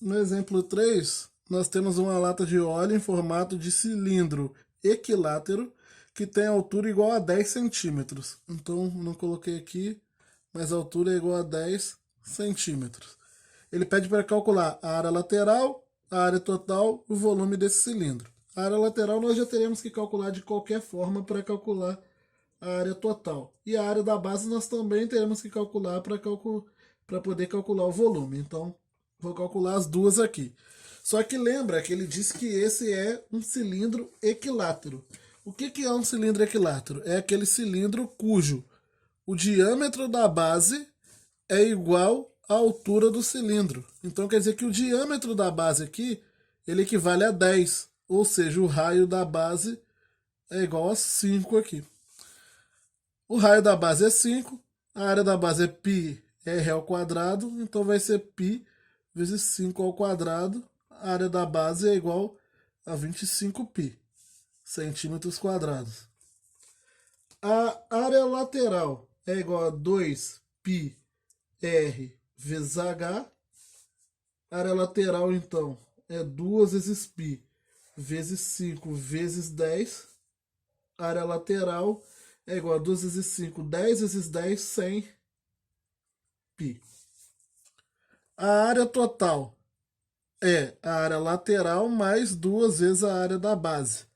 No exemplo 3, nós temos uma lata de óleo em formato de cilindro equilátero que tem altura igual a 10 centímetros. Então, não coloquei aqui, mas a altura é igual a 10 centímetros. Ele pede para calcular a área lateral, a área total e o volume desse cilindro. A área lateral nós já teremos que calcular de qualquer forma para calcular a área total. E a área da base nós também teremos que calcular para poder calcular o volume. Então, vou calcular as duas aqui. Só que lembra que ele disse que esse é um cilindro equilátero. O que é um cilindro equilátero? É aquele cilindro cujo o diâmetro da base é igual à altura do cilindro. Então quer dizer que o diâmetro da base aqui ele equivale a 10, ou seja, o raio da base é igual a 5 aqui. O raio da base é 5, a área da base é πr ao quadrado, então vai ser π vezes 5 ao quadrado. A área da base é igual a 25π centímetros quadrados. A área lateral é igual a 2πr vezes h. A área lateral, então, é 2 vezes π vezes 5 vezes 10. A área lateral é igual a 2 vezes 5, 10 vezes 10, 100 π. A área total é a área lateral mais 2 vezes a área da base.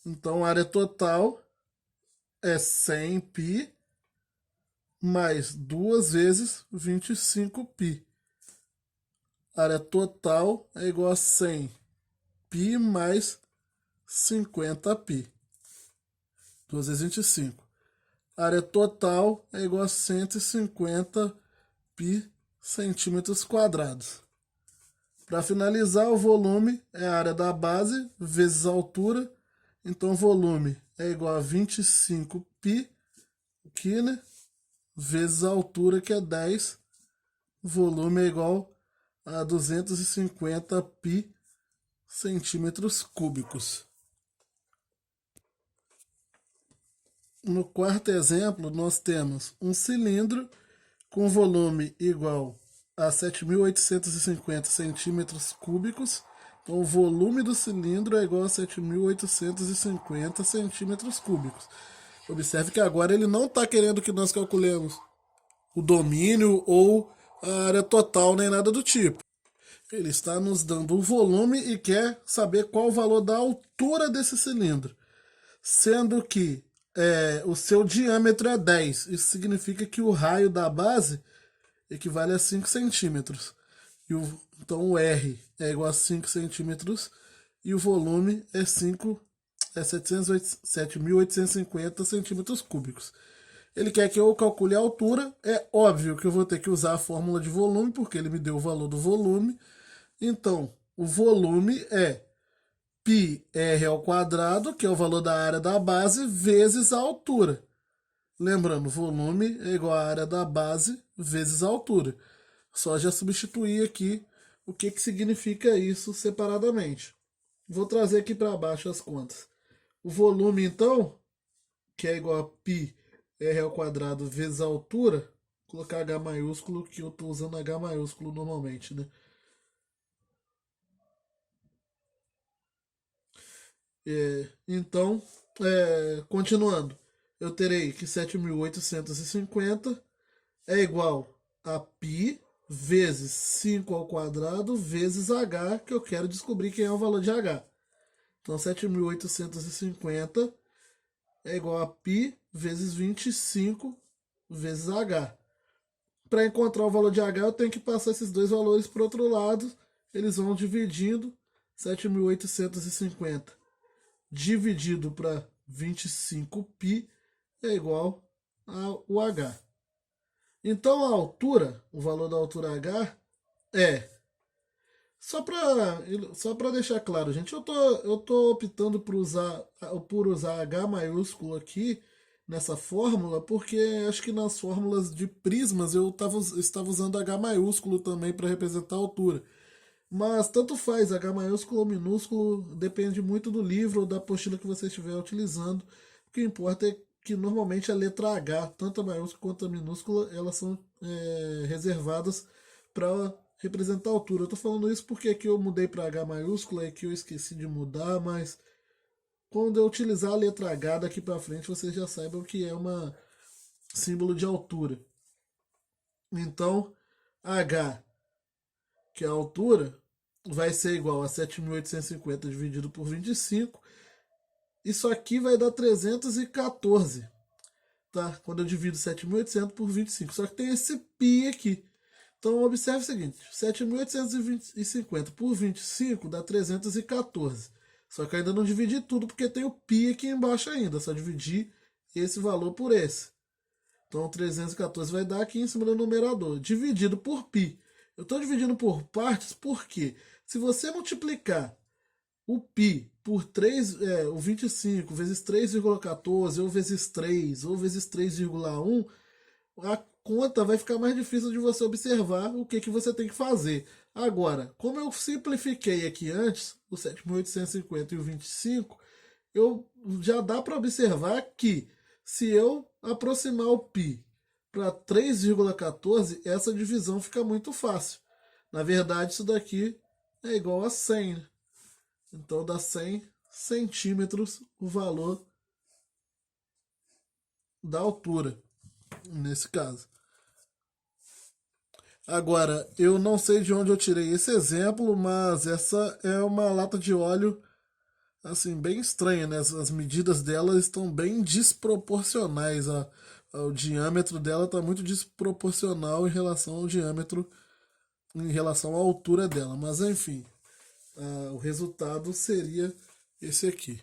Então, a área total é 100 π mais 2 vezes 25π. A área total é igual a 100 π mais 50π. 2 vezes 25. A área total é igual a 150 π centímetros quadrados. Para finalizar, o volume é a área da base vezes a altura. Então, o volume é igual a 25 π aqui, né? Vezes a altura, que é 10. O volume é igual a 250 π centímetros cúbicos. No quarto exemplo, nós temos um cilindro com volume igual a 7.850 centímetros cúbicos. Então, o volume do cilindro é igual a 7.850 centímetros cúbicos. Observe que agora ele não está querendo que nós calculemos o domínio ou a área total, nem nada do tipo. Ele está nos dando o volume e quer saber qual o valor da altura desse cilindro. Sendo que o seu diâmetro é 10. Isso significa que o raio da base equivale a 5 centímetros. Então o R é igual a 5 centímetros e o volume é 7.850 centímetros cúbicos. Ele quer que eu calcule a altura. É óbvio que eu vou ter que usar a fórmula de volume, porque ele me deu o valor do volume. Então, o volume é πr ao quadrado, que é o valor da área da base, vezes a altura. Lembrando, volume é igual à área da base vezes a altura. Só já substituir aqui o que significa isso separadamente. Vou trazer aqui para baixo as contas. O volume, então, que é igual a πr ao quadrado vezes a altura, vou colocar H maiúsculo, que eu estou usando H maiúsculo normalmente, né? Então, continuando, eu terei que 7.850 é igual a π vezes 5 ao quadrado vezes h, que eu quero descobrir quem é o valor de h. Então, 7.850 é igual a π vezes 25 vezes h. Para encontrar o valor de h, eu tenho que passar esses dois valores para o outro lado. Eles vão dividindo. 7.850 dividido para 25π é igual ao h. Então, a altura, o valor da altura h é... Só para deixar claro, gente, eu tô optando por usar H maiúsculo aqui nessa fórmula, porque acho que nas fórmulas de prismas eu estava usando H maiúsculo também para representar a altura. Mas tanto faz, H maiúsculo ou minúsculo, depende muito do livro ou da apostila que você estiver utilizando. O que importa é que normalmente a letra H, tanto a maiúscula quanto a minúscula, elas são reservadas para representar a altura. Eu tô falando isso porque aqui eu mudei para H maiúscula, aqui eu esqueci de mudar, mas quando eu utilizar a letra H daqui para frente, vocês já saibam que é uma símbolo de altura. Então, H, que é a altura, vai ser igual a 7.850 dividido por 25. Isso aqui vai dar 314, tá? Quando eu divido 7.800 por 25. Só que tem esse π aqui. Então, observe o seguinte: 7.850 por 25 dá 314. Só que eu ainda não dividi tudo porque tem o π aqui embaixo ainda. Só dividir esse valor por esse. Então, 314 vai dar aqui em cima do numerador, dividido por π. Eu estou dividindo por partes porque se você multiplicar o π por 3, o 25 vezes 3,14, ou vezes 3, ou vezes 3,1, a conta vai ficar mais difícil de você observar o que você tem que fazer. Agora, como eu simplifiquei aqui antes, o 7.850 e o 25, já dá para observar que se eu aproximar o π para 3,14, essa divisão fica muito fácil. Na verdade, isso daqui é igual a 100, né? Então dá 100 centímetros o valor da altura, nesse caso. Agora, eu não sei de onde eu tirei esse exemplo, mas essa é uma lata de óleo assim bem estranha, né? As medidas dela estão bem desproporcionais. O diâmetro dela está muito desproporcional em relação ao diâmetro, em relação à altura dela. Mas enfim, o resultado seria esse aqui.